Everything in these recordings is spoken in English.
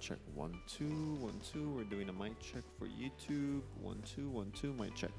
check. 1 2 1 2. We're doing a mic check for YouTube. 1 2 1 2. Mic check.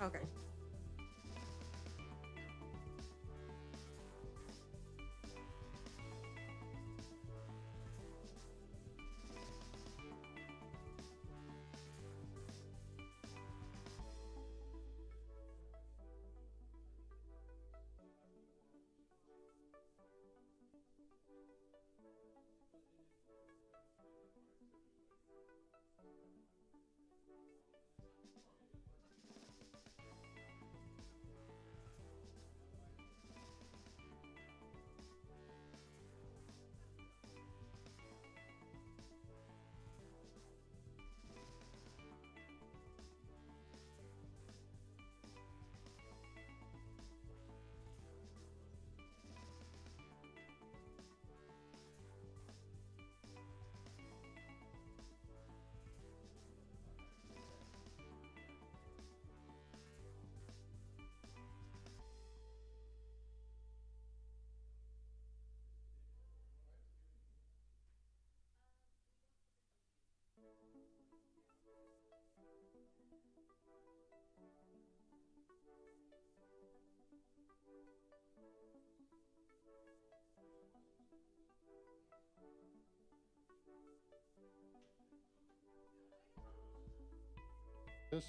Okay. Yes.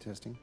Testing.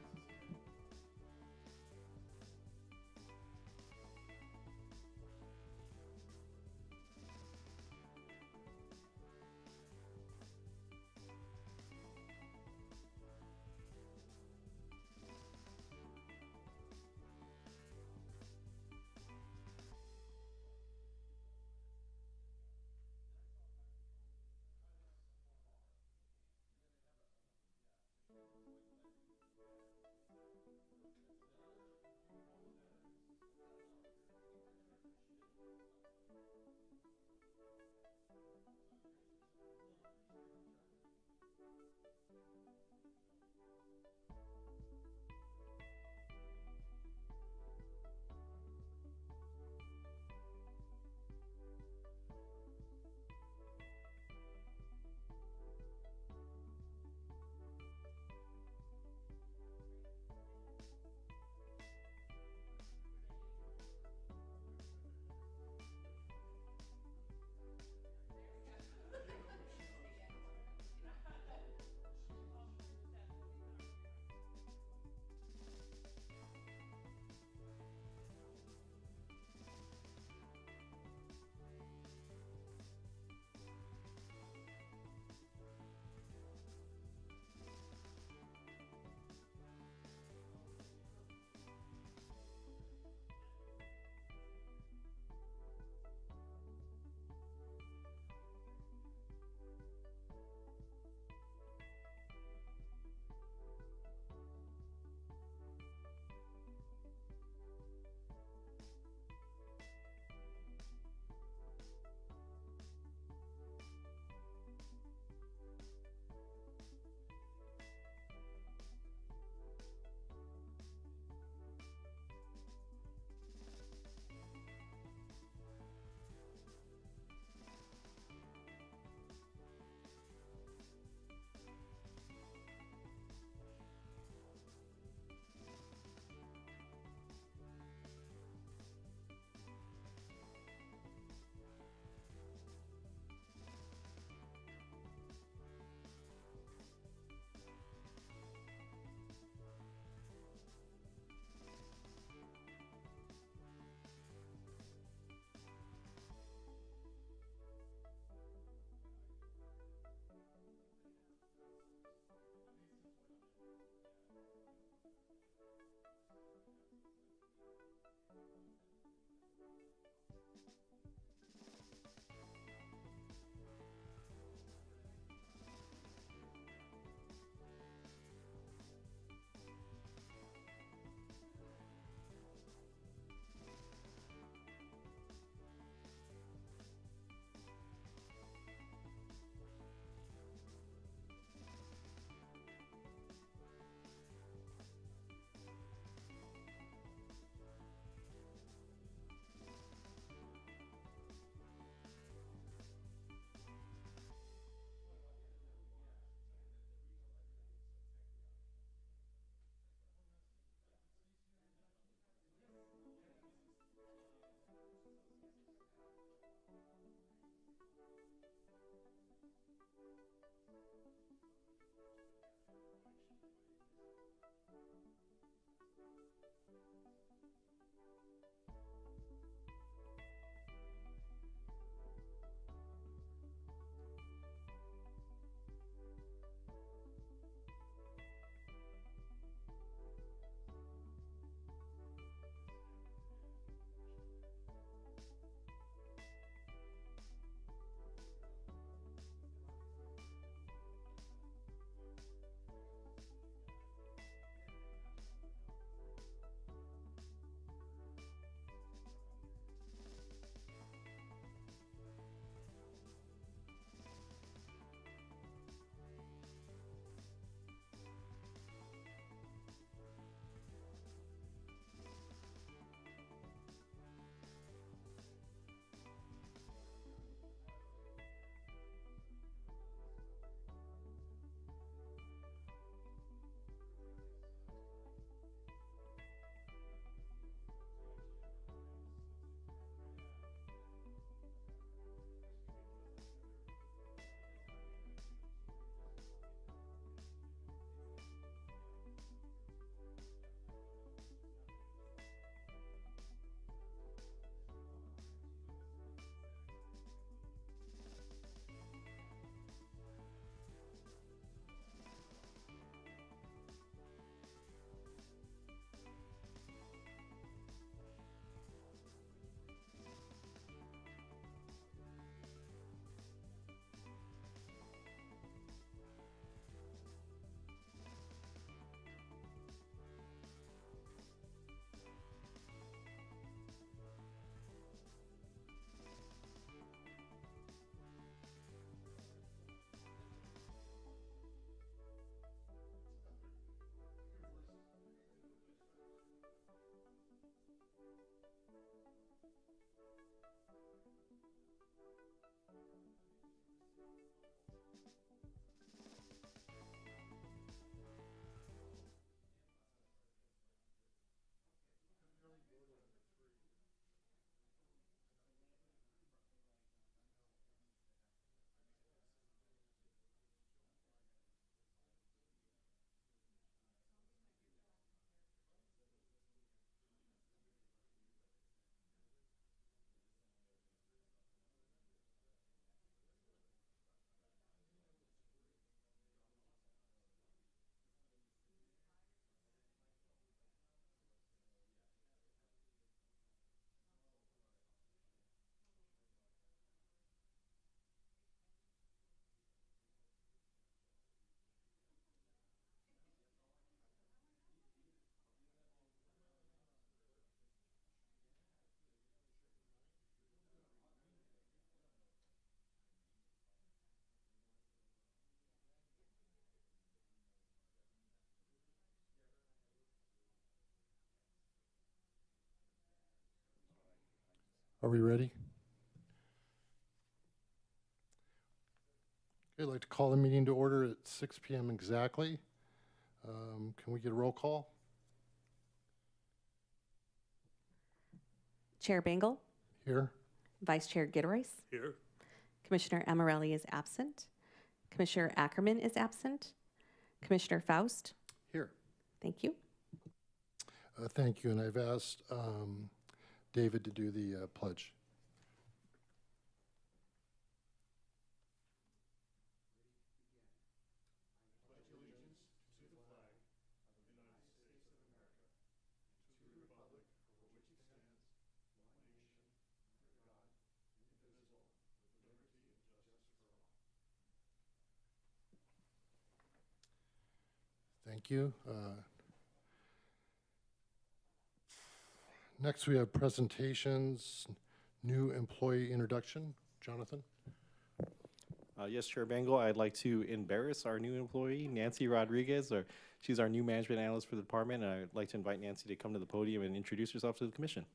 Are we ready? Okay, I'd like to call the meeting to order at 6 p.m. exactly. Can we get a roll call? Chair Bangle, Here. Vice Chair Gitteroyce, Here. Commissioner Amarelli is absent, Commissioner Ackerman is absent, Commissioner Faust. Here. Thank you. Thank you, and I've asked David to do the pledge. Thank you. Next, we have presentations, new employee introduction. Jonathan? Yes, Chair Bangle, I'd like to embarrass our new employee, Nancy Rodriguez. She's our new management analyst for the department, and I'd like to invite Nancy to come to the podium and introduce herself to the commission.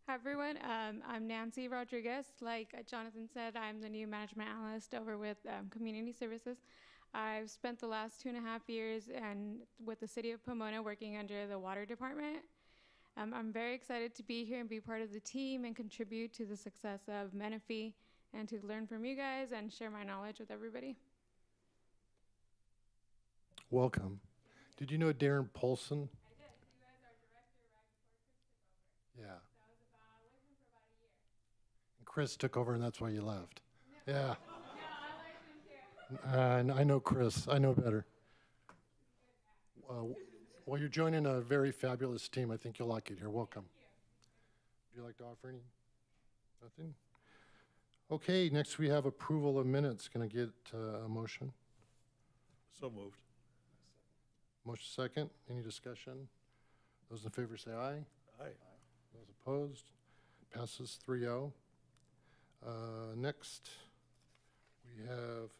Hi everyone, I'm Nancy Rodriguez. Like Jonathan said, I'm the new management analyst over with Community Services. I've spent the last 2.5 years with the city of Pomona working under the water department. I'm very excited to be here and be part of the team and contribute to the success of Menifee and to learn from you guys and share my knowledge with everybody. Welcome. Did you know Darren Polson? I did. You guys are director right before Chris took over. Yeah. That was with him for about a year. And Chris took over, and that's why you left. No. Yeah. No, I like him too. I know Chris. I know better. Well, you're joining a very fabulous team. I think you'll like it here. Welcome. Would you like to offer any? Nothing? Okay, next we have approval of minutes. Can I get a motion? So moved. Motion second. Any discussion? Those in favor say aye. Aye. Those opposed? Passes 3-0. Next, we have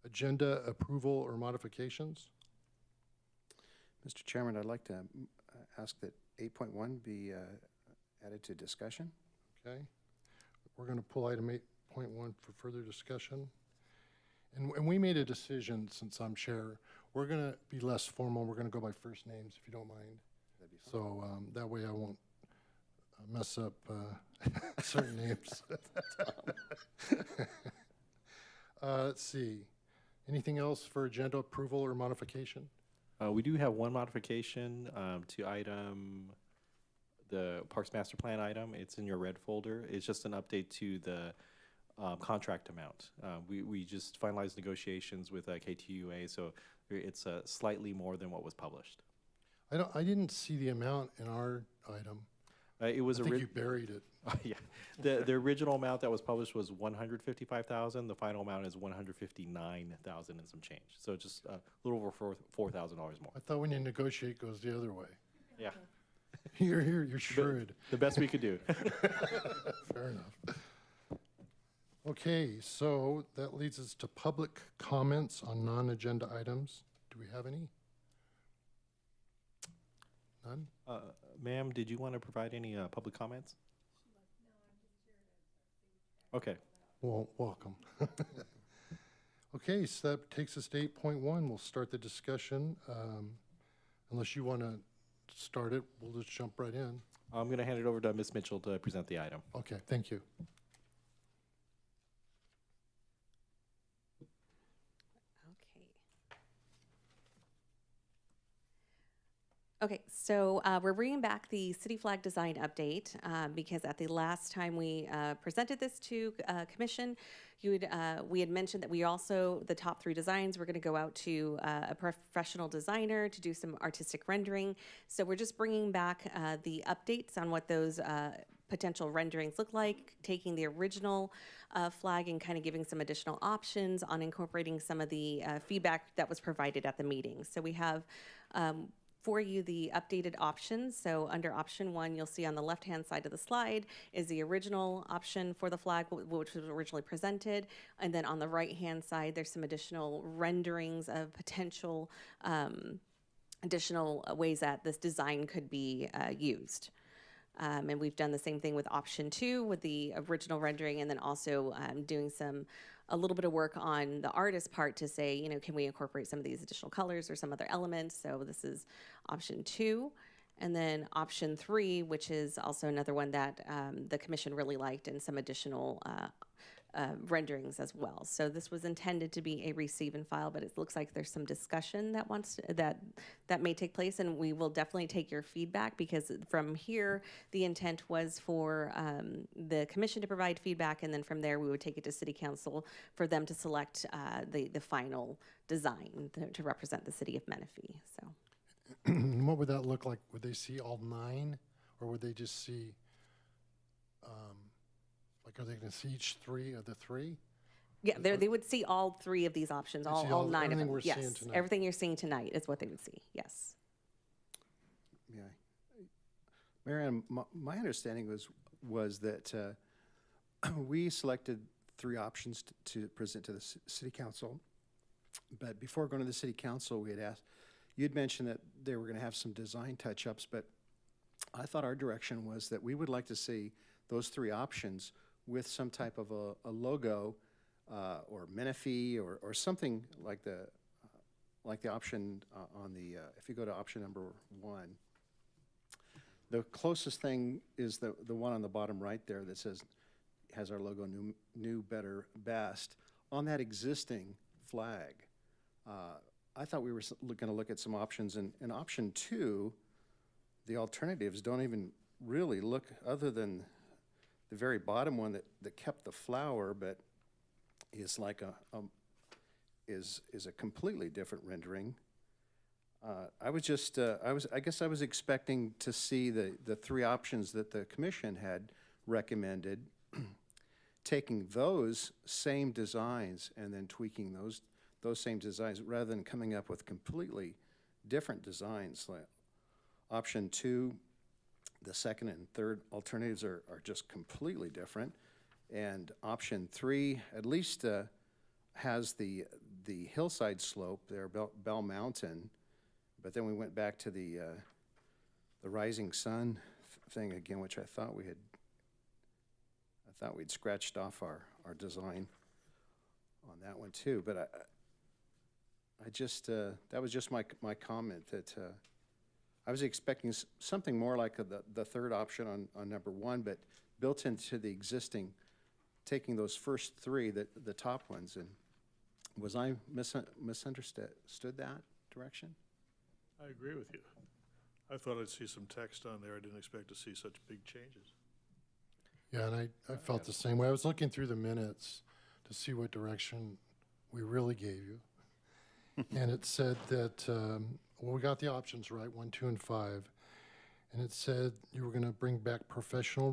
agenda approval or modifications. Mr. Chairman, I'd like to ask that 8.1 be added to discussion. Okay. We're going to pull item 8.1 for further discussion. And we made a decision, since I'm chair, we're going to be less formal. We're going to go by first names, if you don't mind. That'd be fine. So that way I won't mess up certain names. Let's see. Anything else for agenda approval or modification? We do have one modification to the Parks Master Plan item. It's in your red folder. It's just an update to the contract amount. We just finalized negotiations with KTUA, so it's slightly more than what was published. I didn't see the amount in our item. It was I think you buried it. yeah. The original amount that was published was $155,000. The final amount is $159,000 and some change. So just a little over $4,000 more. I thought when you negotiate, it goes the other way. Yeah. You're shrewd. The best we could do. Fair enough. Okay, so that leads us to public comments on non-agenda items. Do we have any? None? Ma'am, did you want to provide any public comments? Okay. Well, welcome. Okay, so that takes us to 8.1. We'll start the discussion. Unless you want to start it, we'll just jump right in. I'm going to hand it over to Ms. Mitchell to present the item. Okay, thank you. Okay, so we're bringing back the city flag design update because at the last time we presented this to commission, we had mentioned that we also, the top 3 designs, we're going to go out to a professional designer to do some artistic rendering. So we're just bringing back the updates on what those potential renderings look like, taking the original flag and kind of giving some additional options on incorporating some of the feedback that was provided at the meeting. So we have for you the updated options. So under option 1, you'll see on the left-hand side of the slide is the original option for the flag, which was originally presented. And then on the right-hand side, there's some additional renderings of potential additional ways that this design could be used. And we've done the same thing with option 2 with the original rendering, and then also doing a little bit of work on the artist part to say, you know, can we incorporate some of these additional colors or some other elements? So this is option 2. And then option 3, which is also another one that the commission really liked, and some additional renderings as well. So this was intended to be a receive and file, but it looks like there's some discussion that may take place, and we will definitely take your feedback, because from here the intent was for the commission to provide feedback, and then from there we would take it to City Council for them to select the final design to represent the city of Menifee. So, What would that look like? Would they see all 9, or would they just see? Like, are they going to see each 3 of the 3? yeah, they would see all 3 of these options, They see all 9 of everything them. we're seeing Yes, tonight. everything you're seeing tonight is what they would see. Yes. Yeah. Marianne, my understanding was that we selected 3 options to present to the city council. But before going to the city council, we had asked, you'd mentioned that they were going to have some design touch-ups, but I thought our direction was that we would like to see those 3 options with some type of a logo or Menifee or something like the option on the, if you go to option number 1, the closest thing is the one on the bottom right there that has our logo, new, better, best, on that existing flag. I thought we were going to look at some options, and in option 2, the alternatives don't even really look, other than the very bottom one that kept the flower, but is like is a completely different rendering. I guess I was expecting to see the 3 options that the commission had recommended, taking those same designs and then tweaking those same designs, rather than coming up with completely different designs. Like option 2, the second and third alternatives are just completely different. And option 3 at least has the hillside slope there, Bell Mountain. But then we went back to the rising sun thing again, which I thought we'd scratched off our design on that one too. But I just that was just my comment, that I was expecting something more like the third option on number 1, but built into the existing, taking those first 3, the top ones. And was I misunderstood that direction? I agree with you. I thought I'd see some text on there. I didn't expect to see such big changes. Yeah, and I felt the same way. I was looking through the minutes to see what direction we really gave you. And it said that, well, we got the options right, 1, 2, and 5. And it said you were going to bring back professional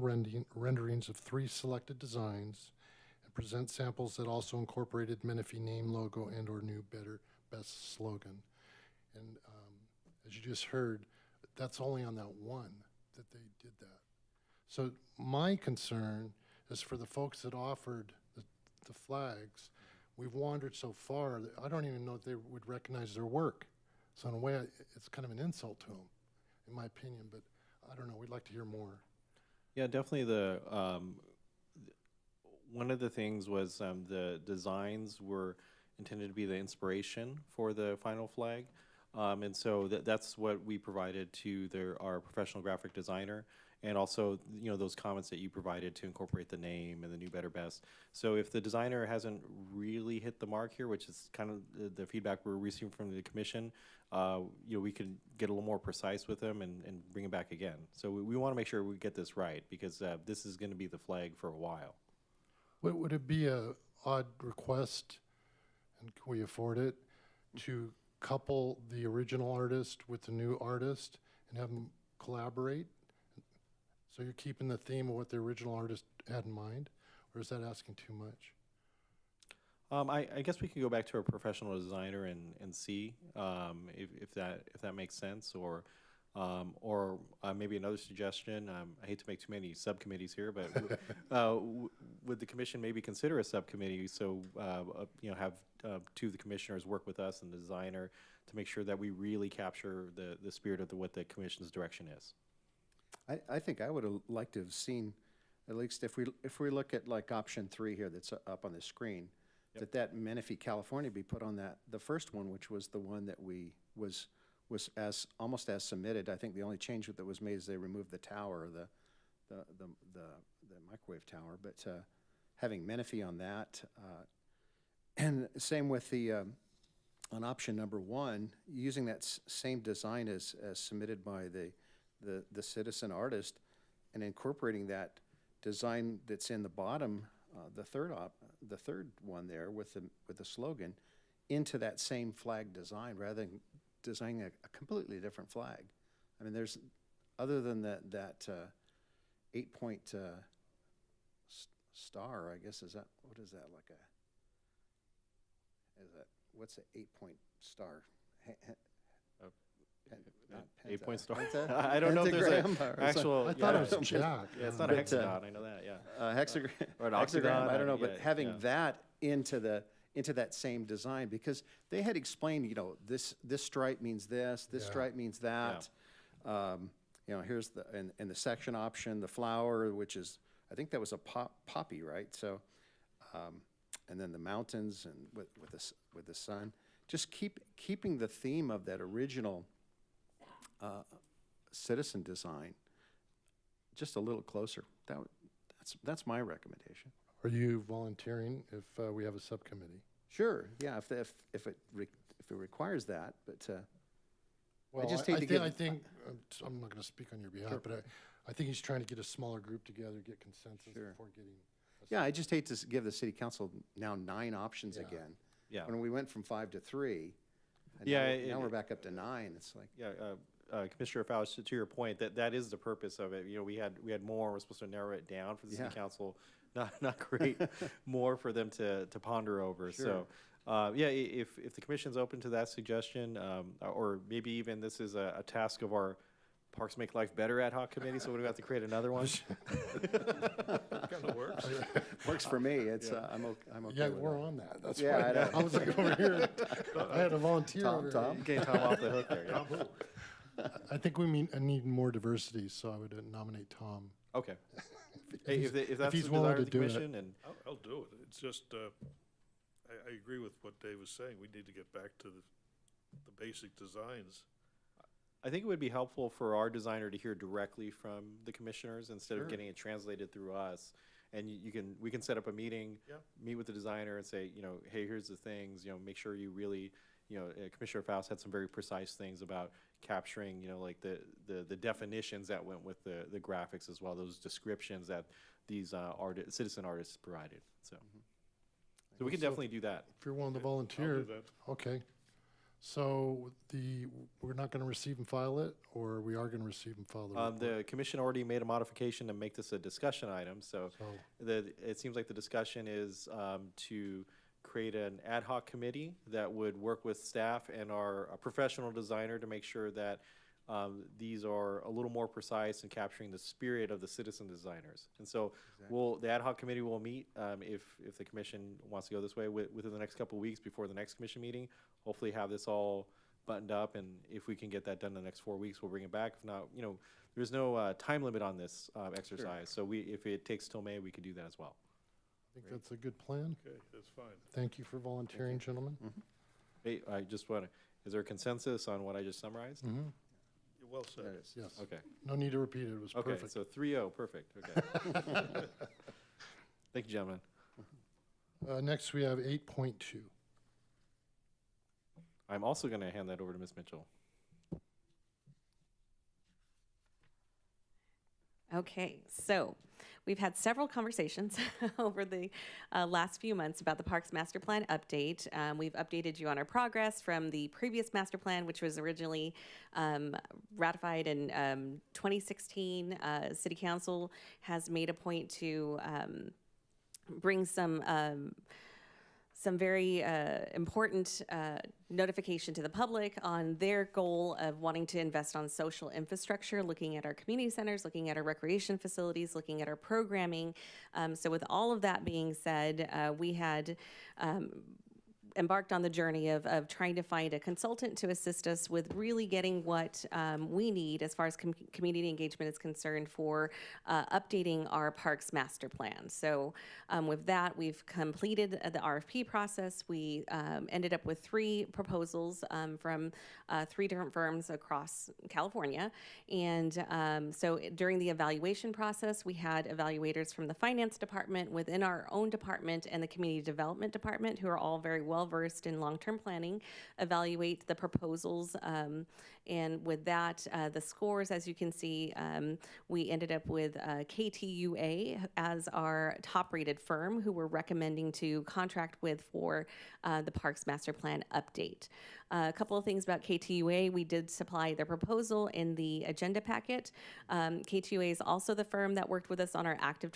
renderings of 3 selected designs and present samples that also incorporated Menifee name, logo, and or new, better, best slogan. And as you just heard, that's only on that one that they did that. So my concern is for the folks that offered the flags. We've wandered so far that I don't even know if they would recognize their work. So in a way, it's kind of an insult to them, in my opinion. But I don't know. We'd like to hear more. Yeah, definitely. One of the things was the designs were intended to be the inspiration for the final flag. And so that's what we provided to our professional graphic designer, and also, you know, those comments that you provided to incorporate the name and the new, better, best. So if the designer hasn't really hit the mark here, which is kind of the feedback we're receiving from the commission, you know, we could get a little more precise with them and bring it back again. So we want to make sure we get this right, because this is going to be the flag for a while. Would it be a odd request, and can we afford it, to couple the original artist with the new artist and have them collaborate? So you're keeping the theme of what the original artist had in mind, or is that asking too much? I guess we can go back to a professional designer and see if that makes sense, or maybe another suggestion. I hate to make too many subcommittees here, but would the commission maybe consider a subcommittee? So have two of the commissioners work with us and the designer to make sure that we really capture the spirit of what the commission's direction is. I think I would have liked to have seen, at least if we look at like option 3 here that's up on the screen, that Menifee, California be put on the first one, which was the one that was as almost as submitted. I think the only change that was made is they removed the tower, the microwave tower, but having Menifee on that, and same with the on option number 1, using that same design as submitted by the citizen artist, and incorporating that design that's in the bottom, the third one there with the slogan, into that same flag design, rather than designing a completely different flag. I mean, there's, other than that 8-point star, I guess, what is that, like what's an 8-point star? Not 8-point star. penta- I don't know if there's pentagram an or actual. I thought yeah, it was Jack. Yeah, it's not a But, hexagon. I know that. Yeah. Hexagram, Or an hexagram, octagon, I don't know, but yeah, having yeah. that into that same design, because they had explained, this stripe means this Yeah. stripe means that. Here's in the section option, the flower, which is, I think that was a poppy, right? So, and then the mountains and with the sun, just keeping the theme of that original citizen design just a little closer. That's my recommendation. Are you volunteering if we have a subcommittee? Sure, yeah, if it requires that, but Well, just hate to give- I think, I'm not going to speak on your behalf, but I think he's trying to get a smaller group together, get consensus Sure. before getting. yeah, I just hate to give the city council now 9 options Yeah. again. Yeah. When we went from 5 to 3, and Yeah, now we're back up to 9. It's like, Yeah, Commissioner Fausch, to your point, that is the purpose of it. We had more. We're supposed to narrow it down for the Yeah. city council, not create more for them to ponder over. Sure. So, if the commission's open to that suggestion, or maybe even this is a task of our Parks Make Life Better ad hoc committee, so we don't have to create another one. Kind of works. works for me. It's I'm okay Yeah, with we're that. on that. That's Yeah, why I know. I was looking over here. I had a volunteer Tom, over Tom? Getting Tom off the hook there. Yeah. I think we need more diversity, so I would nominate Tom. Okay. Hey, if that's he's the willing desire to of the do it. commission, and I'll do it. It's just, I agree with what Dave was saying. We need to get back to the basic designs. I think it would be helpful for our designer to hear directly from the commissioners instead Sure. of getting it translated through us. And we can set up a meeting, Yeah. meet with the designer and say, hey, here's the things, make sure you really, Commissioner Faust had some very precise things about capturing, like the definitions that went with the graphics as well, those descriptions that these citizen artists provided. So, so we can definitely do that. If you're willing to I'll volunteer, do that. okay. So we're not going to receive and file it, or we are going to receive and file the report? The commission already made a modification to make this a discussion item, so So, it seems like the discussion is to create an ad hoc committee that would work with staff and our professional designer to make sure that these are a little more precise in capturing the spirit of the citizen designers. And so the ad hoc committee will meet if the commission wants to go this way within the next couple of weeks before the next commission meeting. Hopefully have this all buttoned up, and if we can get that done in the next 4 weeks, we'll bring it back. If not, there's no time limit on this exercise. So if it takes till May, we could do that as well. I think that's a good plan. Okay, that's fine. Thank you for volunteering, gentlemen. Hey, I just want to, is there a consensus on what I just summarized? Mhm. You're well said. That is. Yes. Okay. No need to repeat it. It was Okay, perfect. so 3-0, perfect, okay. Thank you, gentlemen. Next, we have 8.2. I'm also going to hand that over to Ms. Mitchell. Okay, so we've had several conversations over the last few months about the Parks Master Plan update. We've updated you on our progress from the previous master plan, which was originally ratified in 2016. City Council has made a point to bring some some very important notification to the public on their goal of wanting to invest on social infrastructure, looking at our community centers, looking at our recreation facilities, looking at our programming. So with all of that being said, we had embarked on the journey of trying to find a consultant to assist us with really getting what we need as far as community engagement is concerned for updating our parks master plan. So with that, we've completed the RFP process. We ended up with 3 proposals from 3 different firms across California. And so during the evaluation process, we had evaluators from the finance department, within our own department, and the community development department, who are all very well versed in long-term planning, evaluate the proposals. And with that, the scores, as you can see, we ended up with Ktua as our top-rated firm, who we're recommending to contract with for the Parks Master Plan update. A couple of things about Ktua. We did supply their proposal in the agenda packet. Ktua is also the firm that worked with us on our active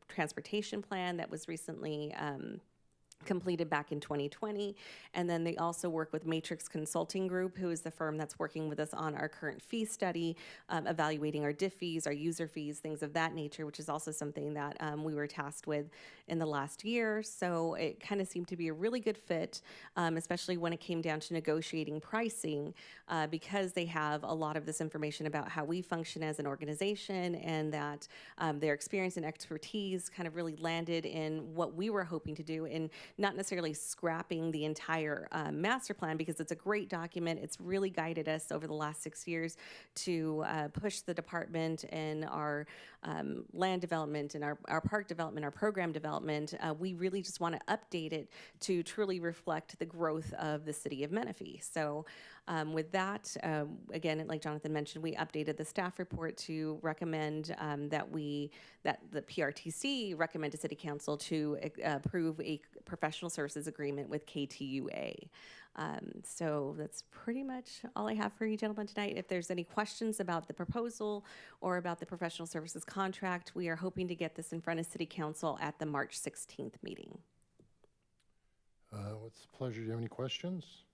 transportation plan that was recently completed back in 2020. And then they also work with Matrix Consulting Group, who is the firm that's working with us on our current fee study, evaluating our diff fees, our user fees, things of that nature, which is also something that we were tasked with in the last year. So it kind of seemed to be a really good fit, especially when it came down to negotiating pricing, because they have a lot of this information about how we function as an organization, and that their experience and expertise kind of really landed in what we were hoping to do, in not necessarily scrapping the entire master plan, because it's a great document. It's really guided us over the last 6 years to push the department and our land development and our park development, our program development. We really just want to update it to truly reflect the growth of the city of Menifee. So with that, again, like Jonathan mentioned, we updated the staff report to recommend that the PRTC recommend to City Council to approve a professional services agreement with Ktua. So that's pretty much all I have for you gentlemen tonight. If there's any questions about the proposal or about the professional services contract, we are hoping to get this in front of City Council at the March 16th meeting. What's the pleasure? Do you have any questions?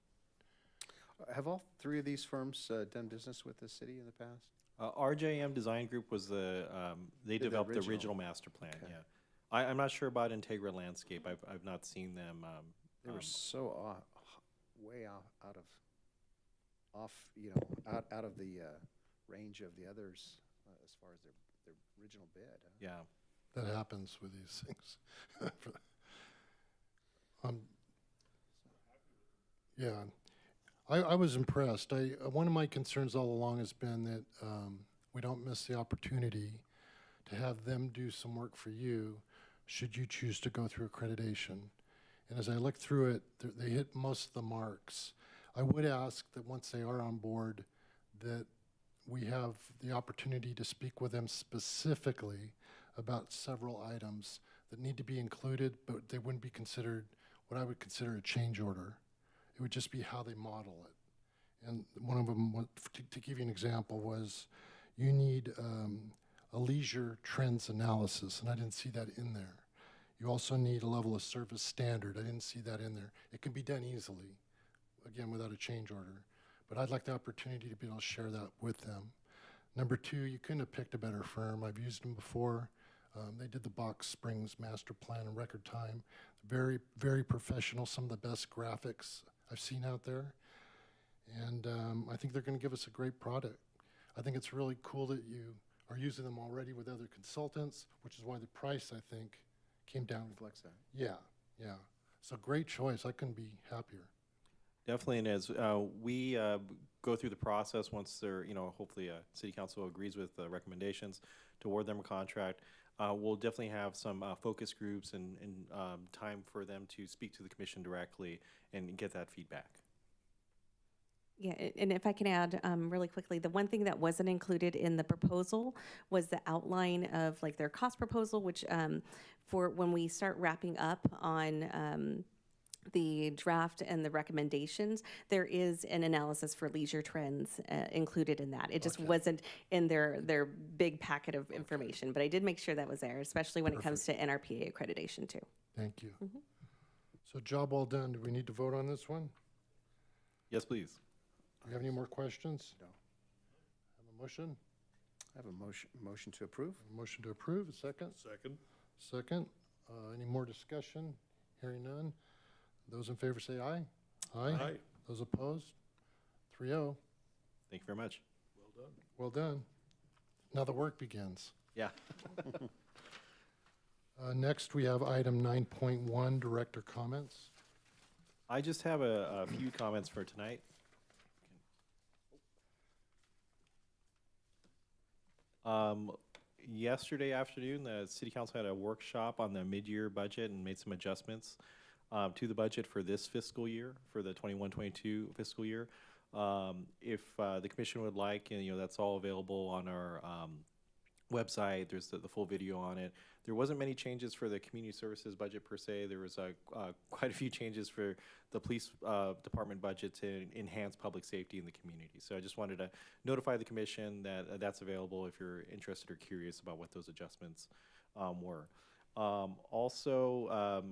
Have all 3 of these firms done business with the city in the past? RJM Design Group was they The developed the original. original master plan, Okay. yeah. I'm not sure about Integra Landscape. I've not seen them. They were so way out of the range of the others as far as their original bid. Huh? Yeah. That happens with these things. Yeah, I was impressed. One of my concerns all along has been that we don't miss the opportunity to have them do some work for you should you choose to go through accreditation. And as I look through it, they hit most of the marks. I would ask that once they are on board, that we have the opportunity to speak with them specifically about several items that need to be included, but they wouldn't be considered what I would consider a change order. It would just be how they model it. And one of them, to give you an example, was you need a leisure trends analysis, and I didn't see that in there. You also need a level of service standard. I didn't see that in there. It can be done easily, again, without a change order. But I'd like the opportunity to be able to share that with them. Number 2, you couldn't have picked a better firm. I've used them before. They did the Box Springs master plan in record time. Very, very professional, some of the best graphics I've seen out there. And I think they're going to give us a great product. I think it's really cool that you are using them already with other consultants, which is why the price, I think, came down. Reflects that. Yeah, yeah. So great choice. I couldn't be happier. Definitely, and as we go through the process, once they're, hopefully City Council agrees with the recommendations to award them a contract, we'll definitely have some focus groups and time for them to speak to the commission directly and get that feedback. Yeah, and if I can add really quickly, the one thing that wasn't included in the proposal was the outline of like their cost proposal, which for when we start wrapping up on the draft and the recommendations, there is an analysis for leisure trends included in that. It just wasn't in their big packet of information, but I did make sure that was there, especially when it comes to NRPA accreditation too. Thank you. So job well done. Do we need to vote on this one? Yes, please. Do you have any more questions? No. Have a motion? I have a motion to approve. A motion to approve, a second? Second? Second. Any more discussion? Hearing none. Those in favor say aye. Aye. Those opposed? 3-0. Thank you very much. Well done. Well done. Now the work begins. Yeah. Next, we have item 9.1, director comments. I just have a few comments for tonight. Yesterday afternoon, the city council had a workshop on the mid-year budget and made some adjustments to the budget for this fiscal year, for the 21-22 fiscal year. If the commission would like, and that's all available on our website. There's the full video on it. There wasn't many changes for the community services budget per se. There was quite a few changes for the police department budget to enhance public safety in the community. So I just wanted to notify the commission that that's available if you're interested or curious about what those adjustments were. Also,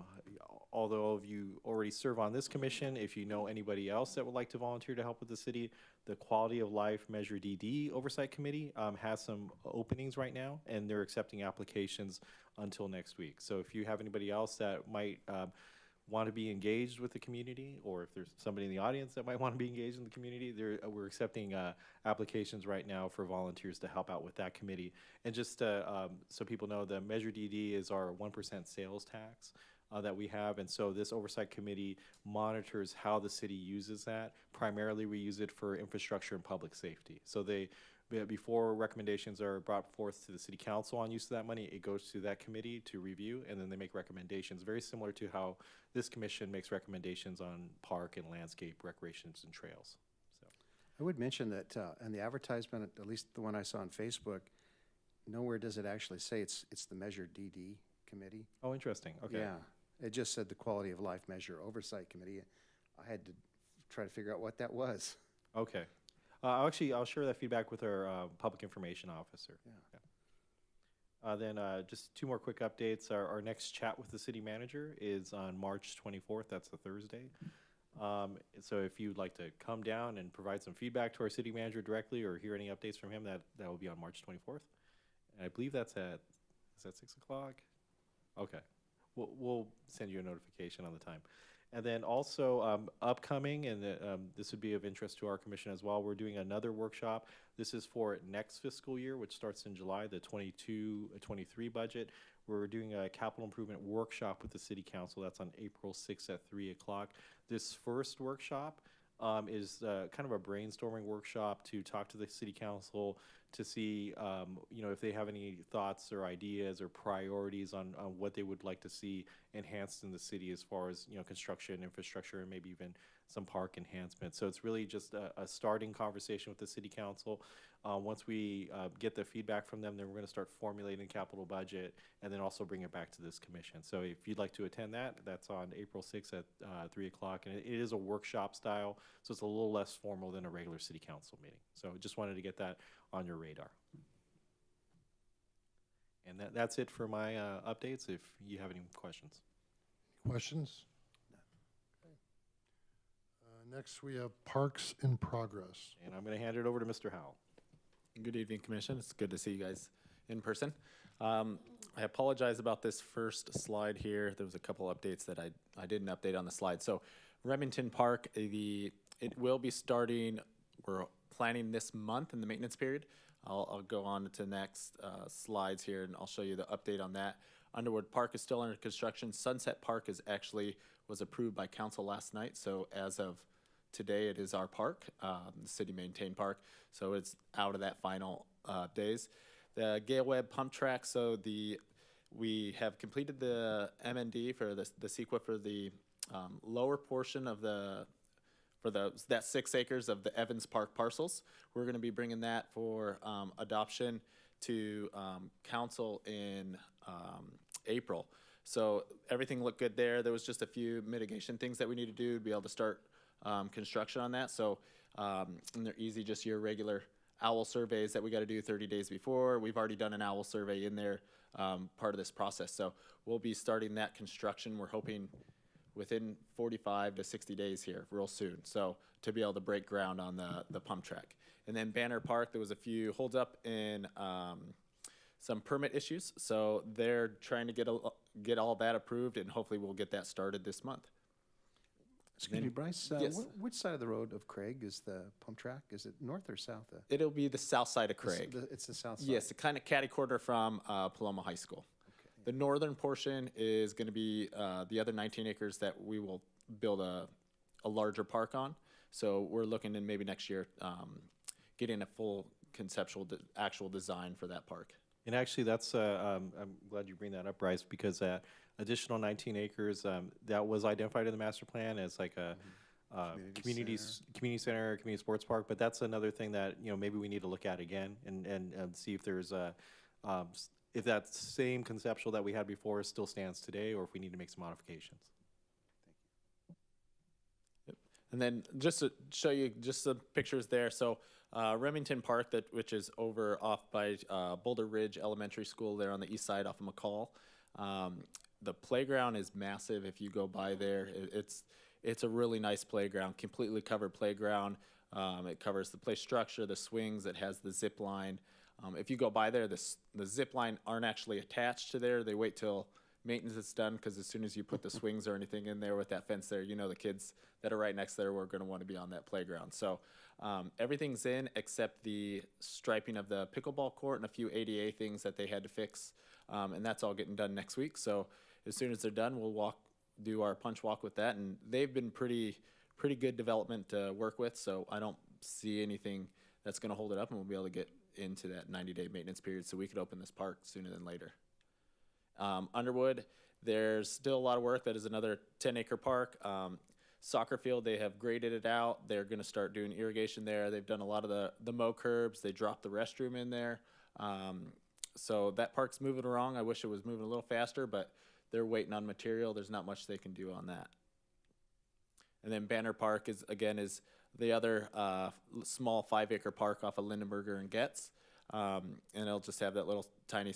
although you already serve on this commission, if you know anybody else that would like to volunteer to help with the city, the Quality of Life Measure DD Oversight Committee has some openings right now, and they're accepting applications until next week. So if you have anybody else that might want to be engaged with the community, or if there's somebody in the audience that might want to be engaged in the community, we're accepting applications right now for volunteers to help out with that committee. And just so people know, the Measure DD is our 1% sales tax that we have, and so this oversight committee monitors how the city uses that. Primarily, we use it for infrastructure and public safety. So before recommendations are brought forth to the city council on use of that money, it goes to that committee to review, and then they make recommendations, very similar to how this commission makes recommendations on park and landscape, recreations and trails. So I would mention that in the advertisement, at least the one I saw on Facebook, nowhere does it actually say it's the Measure DD Committee. Oh, interesting. Okay. Yeah, it just said the Quality of Life Measure Oversight Committee. I had to try to figure out what that was. Okay. I'll share that feedback with our public information officer. Yeah. Then just two more quick updates. Our next chat with the city manager is on March 24th. That's a Thursday. So if you'd like to come down and provide some feedback to our city manager directly or hear any updates from him, that will be on March 24th. And I believe that's is that 6 o'clock? Okay. We'll send you a notification on the time. And then also upcoming, and this would be of interest to our commission as well, we're doing another workshop. This is for next fiscal year, which starts in July, the 22-23 budget. We're doing a capital improvement workshop with the city council. That's on April 6th at 3 o'clock. This first workshop is kind of a brainstorming workshop to talk to the city council to see if they have any thoughts or ideas or priorities on what they would like to see enhanced in the city as far as construction, infrastructure, and maybe even some park enhancements. So it's really just a starting conversation with the city council. Once we get the feedback from them, then we're going to start formulating capital budget and then also bring it back to this commission. So if you'd like to attend that, that's on April 6th at 3 o'clock. And it is a workshop style, so it's a little less formal than a regular city council meeting. So just wanted to get that on your radar. And that's it for my updates, if you have any questions. Questions? Okay. Next, we have parks in progress. And I'm going to hand it over to Mr. Howell. Good evening, Commission. It's good to see you guys in person. I apologize about this first slide here. There was a couple updates that I didn't update on the slide. So Remington Park, it will be starting, we're planning this month in the maintenance period. I'll go on to the next slides here and I'll show you the update on that. Underwood Park is still under construction. Sunset Park was approved by council last night. So as of today, it is our park, the city maintained park. So it's out of that final days. The Gale Webb pump track. So we have completed the MND for the CEQA for the lower portion of that 6 acres of the Evans Park parcels. We're going to be bringing that for adoption to council in April. So everything looked good there. There was just a few mitigation things that we need to do to be able to start construction on that. So and they're easy, just your regular owl surveys that we got to do 30 days before. We've already done an owl survey in there, part of this process. So we'll be starting that construction. We're hoping within 45 to 60 days here, real soon. So to be able to break ground on the pump track. And then Banner Park, there was a few holds up in some permit issues. So they're trying to get all that approved, and hopefully we'll get that started this month. Excuse me, Bryce, yes. which side of the road of Craig is the pump track? Is it north or south? It'll be the south side of Craig. It's the south side? Yes, kind of catty corner from Paloma High School. The northern portion is going to be the other 19 acres that we will build a larger park on. So we're looking in maybe next year getting a full conceptual actual design for that park. And actually, that's I'm glad you bring that up, Bryce, because additional 19 acres that was identified in the master plan as like a community center, community sports park. But that's another thing that maybe we need to look at again and see if there's if that same conceptual that we had before still stands today, or if we need to make some modifications. Yep. And then just to show you just some pictures there. So Remington Park, which is over off by Boulder Ridge Elementary School there on the east side off of McCall. The playground is massive. If you go by there, it's a really nice playground, completely covered playground. It covers the play structure, the swings. It has the zip line. If you go by there, the zip line aren't actually attached to there. They wait till maintenance is done, because as soon as you put the swings or anything in there with that fence there, the kids that are right next there are going to want to be on that playground. So everything's in except the striping of the pickleball court and a few ADA things that they had to fix, and that's all getting done next week. So as soon as they're done, we'll do our punch walk with that, and they've been pretty good development to work with. So I don't see anything that's going to hold it up, and we'll be able to get into that 90-day maintenance period so we could open this park sooner than later. Underwood, there's still a lot of work. That is another 10-acre park. Soccer field, they have graded it out. They're going to start doing irrigation there. They've done a lot of the mow curbs. They dropped the restroom in there. So that park's moving along. I wish it was moving a little faster, but they're waiting on material. There's not much they can do on that. And then Banner Park is the other small 5-acre park off of Lindenberger and Getz. And it'll just have that little tiny,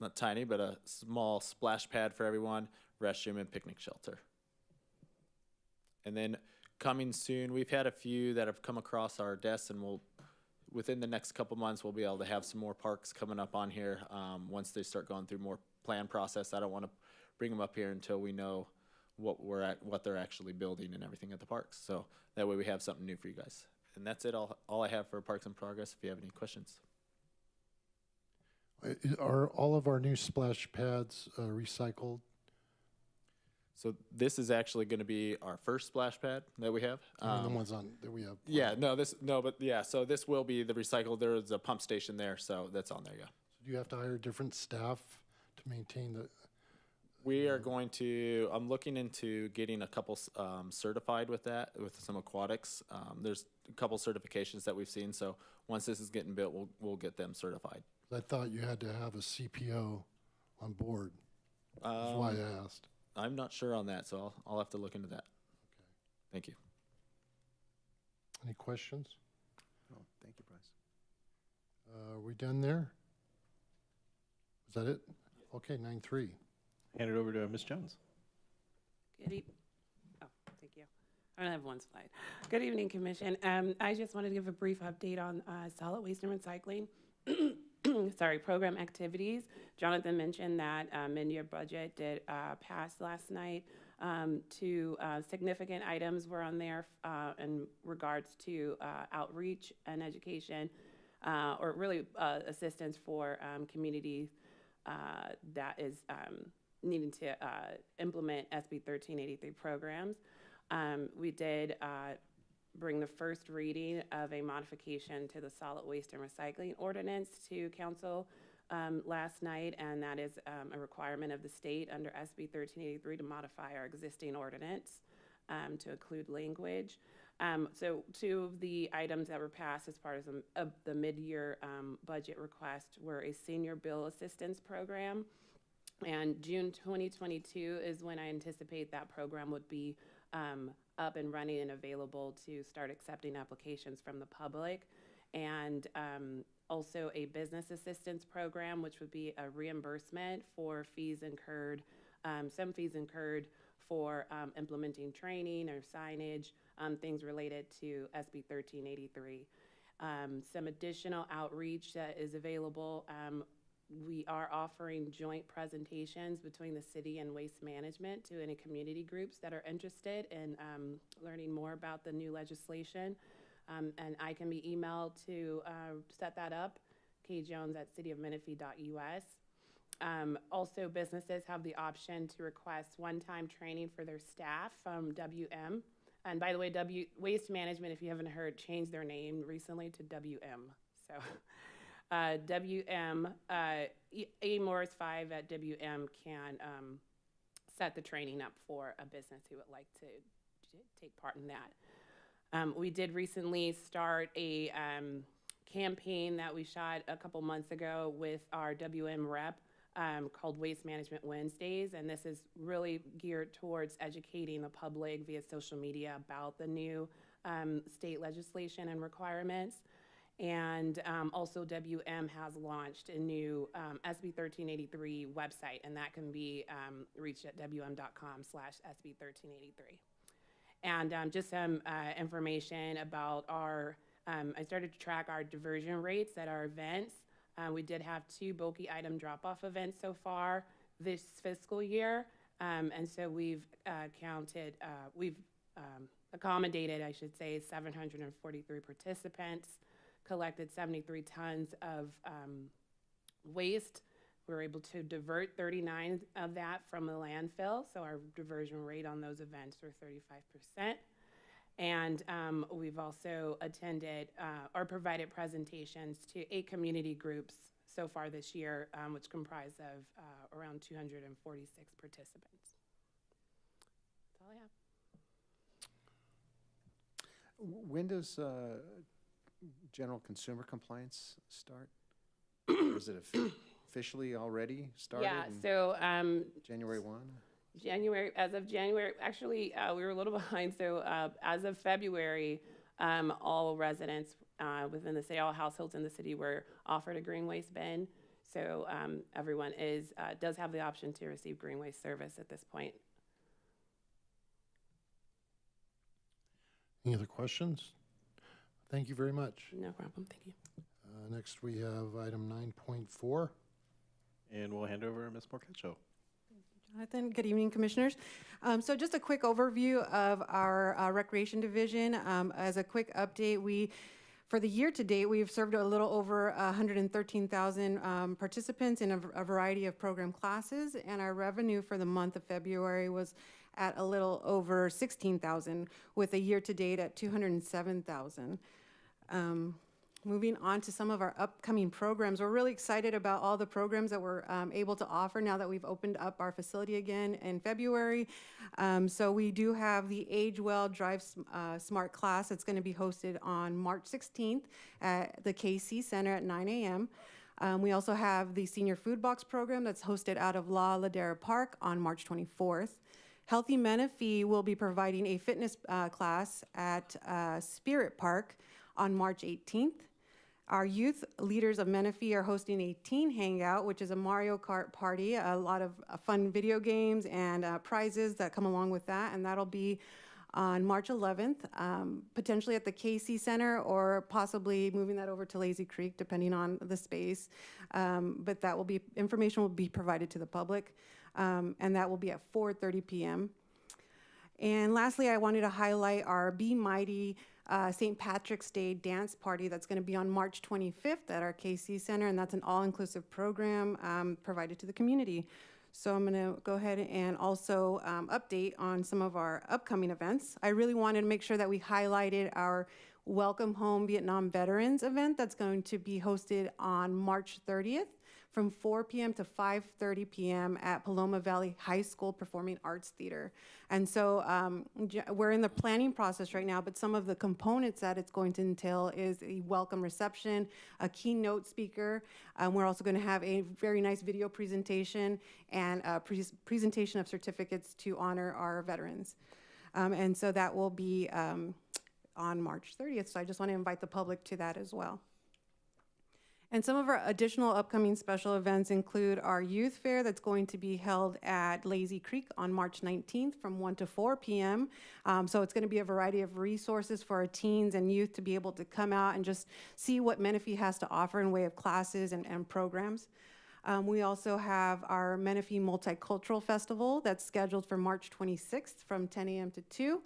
not tiny, but a small splash pad for everyone, restroom and picnic shelter. And then coming soon, we've had a few that have come across our desks, and within the next couple months, we'll be able to have some more parks coming up on here once they start going through more plan process. I don't want to bring them up here until we know what they're actually building and everything at the parks. So that way we have something new for you guys. And that's it, all I have for Parks in Progress, if you have any questions. Are all of our new splash pads recycled? So this is actually going to be our first splash pad that we have. I mean, the ones that we have. Yeah, so this will be the recycled. There is a pump station there, so that's on there, yeah. So do you have to hire different staff to maintain the? We are going to, I'm looking into getting a couple certified with that, with some aquatics. There's a couple certifications that we've seen, so once this is getting built, we'll get them certified. I thought you had to have a CPO on board. That's why I asked. I'm not sure on that, so I'll have to look into that. Okay. Thank you. Any questions? Oh, thank you, Bryce. Are we done there? Is that it? Okay, 9-3. Hand it over to Ms. Jones. Good evening. Oh, thank you. I only have one slide. Good evening, Commission. I just wanted to give a brief update on solid waste and recycling. Sorry, program activities. Jonathan mentioned that mid-year budget did pass last night. Two significant items were on there in regards to outreach and education, or really assistance for communities that is needing to implement SB 1383 programs. We did bring the first reading of a modification to the solid waste and recycling ordinance to council last night, and that is a requirement of the state under SB 1383 to modify our existing ordinance to include language. So two of the items that were passed as part of the mid-year budget request were a senior bill assistance program, and June 2022 is when I anticipate that program would be up and running and available to start accepting applications from the public. And also a business assistance program, which would be a reimbursement for fees incurred, some fees incurred for implementing training or signage, things related to SB 1383. Some additional outreach that is available. We are offering joint presentations between the city and waste management to any community groups that are interested in learning more about the new legislation. And I can be emailed to set that up, kjones@cityofmenifee.us. Also, businesses have the option to request one-time training for their staff from WM. And by the way, Waste Management, if you haven't heard, changed their name recently to WM. So WM, A. Morris 5 at WM can set the training up for a business who would like to take part in that. We did recently start a campaign that we shot a couple months ago with our WM rep called Waste Management Wednesdays, and this is really geared towards educating the public via social media about the new state legislation and requirements. And also WM has launched a new SB 1383 website, and that can be reached at wm.com/SB 1383. And just some information about our, I started to track our diversion rates at our events. We did have 2 bulky item drop-off events so far this fiscal year. And so we've accommodated, I should say, 743 participants, collected 73 tons of waste. We were able to divert 39 of that from the landfill, so our diversion rate on those events were 35%. And we've also attended or provided presentations to 8 community groups so far this year, which comprise of around 246 participants. That's all I have. When does general consumer compliance start? Or is it officially already started? Yeah, so January 1? As of January, actually, we were a little behind. So as of February, all residents within the city, all households in the city were offered a green waste bin. So everyone does have the option to receive green waste service at this point. Any other questions? Thank you very much. No problem, thank you. Next, we have item 9.4. And we'll hand over to Ms. Morcacho. Jonathan, good evening, commissioners. So just a quick overview of our recreation division. As a quick update, for the year to date, we've served a little over 113,000 participants in a variety of program classes, and our revenue for the month of February was at a little over 16,000, with a year to date at 207,000. Moving on to some of our upcoming programs, we're really excited about all the programs that we're able to offer now that we've opened up our facility again in February. So we do have the Age Well, Drive Smart class that's going to be hosted on March 16th at the KC Center at 9 a.m. We also have the Senior Food Box program that's hosted out of La Ladera Park on March 24th. Healthy Menifee will be providing a fitness class at Spirit Park on March 18th. Our youth leaders of Menifee are hosting a teen hangout, which is a Mario Kart party, a lot of fun video games and prizes that come along with that, and that'll be on March 11th, potentially at the KC Center or possibly moving that over to Lazy Creek, depending on the space. But that will be, information will be provided to the public, and that will be at 4:30 p.m. And lastly, I wanted to highlight our Be Mighty St. Patrick's Day dance party that's going to be on March 25th at our KC Center, and that's an all-inclusive program provided to the community. So I'm going to go ahead and also update on some of our upcoming events. I really wanted to make sure that we highlighted our Welcome Home Vietnam Veterans event that's going to be hosted on March 30th from 4 p.m. to 5:30 p.m. at Paloma Valley High School Performing Arts Theater. And so we're in the planning process right now, but some of the components that it's going to entail is a welcome reception, a keynote speaker. We're also going to have a very nice video presentation and a presentation of certificates to honor our veterans. And so that will be on March 30th. So I just want to invite the public to that as well. And some of our additional upcoming special events include our youth fair that's going to be held at Lazy Creek on March 19th from 1 to 4 p.m. So it's going to be a variety of resources for our teens and youth to be able to come out and just see what Menifee has to offer in way of classes and programs. We also have our Menifee Multicultural Festival that's scheduled for March 26th from 10 a.m. to 2.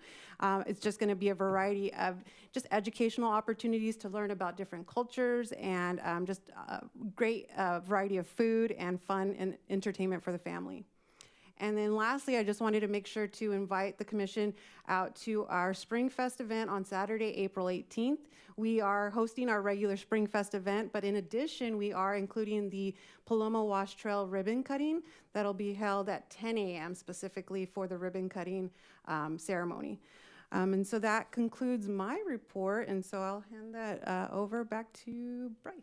It's just going to be a variety of just educational opportunities to learn about different cultures and just a great variety of food and fun and entertainment for the family. And then lastly, I just wanted to make sure to invite the commission out to our Spring Fest event on Saturday, April 18th. We are hosting our regular Spring Fest event, but in addition, we are including the Paloma Wash Trail ribbon cutting that'll be held at 10 a.m. specifically for the ribbon cutting ceremony. And so that concludes my report, and so I'll hand that over back to Bryce.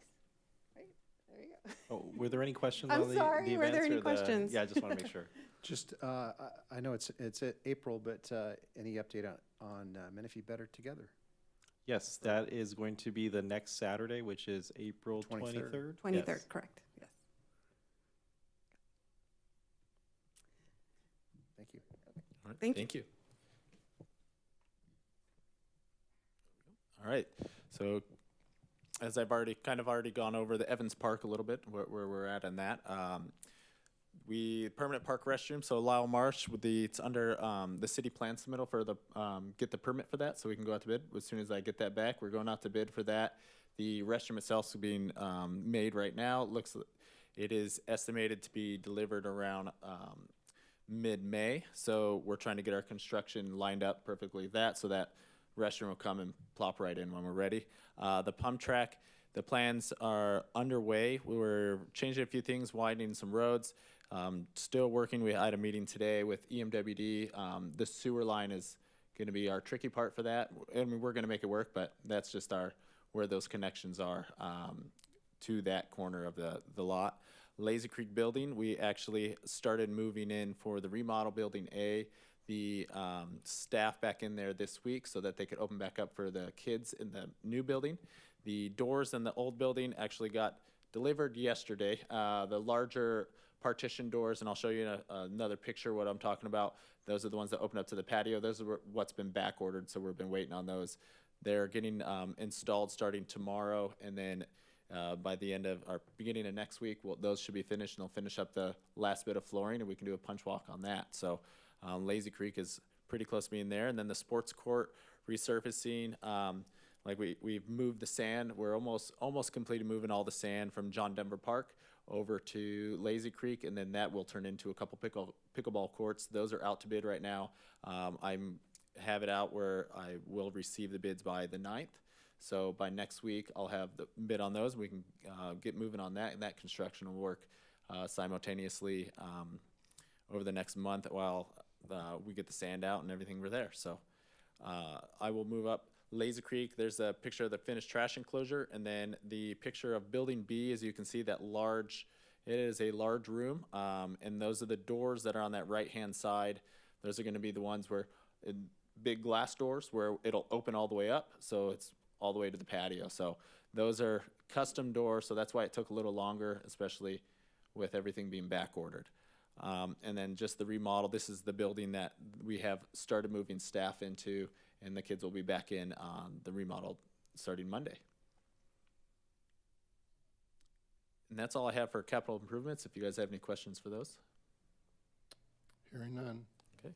Right? There you go. Oh, were there any questions I'm on the sorry, the were there events any or the- questions? Yeah, I just want to make sure. Just, I know it's April, but any update on Menifee Better Together? Yes, that is going to be the next Saturday, which is April 23rd. 23rd. 23rd, correct, yes. Thank you. All right, Thank you. thank you. All right, so as I've already gone over the Evans Park a little bit, where we're at on that. Permanent park restroom, so Lyle Marsh, it's under the city plan submittal for the, get the permit for that, so we can go out to bid. As soon as I get that back, we're going out to bid for that. The restroom itself is being made right now. It is estimated to be delivered around mid-May, so we're trying to get our construction lined up perfectly so that restroom will come and plop right in when we're ready. The pump track, the plans are underway. We were changing a few things, widening some roads. Still working. We had a meeting today with EMWD. The sewer line is going to be our tricky part for that. I mean, we're going to make it work, but that's just where those connections are to that corner of the lot. Lazy Creek building, we actually started moving in for the remodel building A. The staff back in there this week so that they could open back up for the kids in the new building. The doors in the old building actually got delivered yesterday. The larger partition doors, and I'll show you another picture what I'm talking about. Those are the ones that open up to the patio. Those are what's been back ordered, so we've been waiting on those. They're getting installed starting tomorrow, and then by the end of our beginning of next week, those should be finished, and they'll finish up the last bit of flooring, and we can do a punch walk on that. So Lazy Creek is pretty close to being there, and then the sports court resurfacing. Like we've moved the sand. We're almost completed moving all the sand from John Denver Park over to Lazy Creek, and then that will turn into a couple pickleball courts. Those are out to bid right now. I have it out where I will receive the bids by the 9th. So by next week, I'll have the bid on those. We can get moving on that, and that construction will work simultaneously over the next month while we get the sand out and everything we're there. So I will move up. Lazy Creek, there's a picture of the finished trash enclosure, and then the picture of building B, as you can see, it is a large room, and those are the doors that are on that right-hand side. Those are gonna be the ones where, big glass doors where it'll open all the way up, so it's all the way to the patio. So those are custom doors, so that's why it took a little longer, especially with everything being back ordered. And then just the remodel, this is the building that we have started moving staff into, and the kids will be back in on the remodel starting Monday. And that's all I have for capital improvements, if you guys have any questions for those. Hearing none. Okay.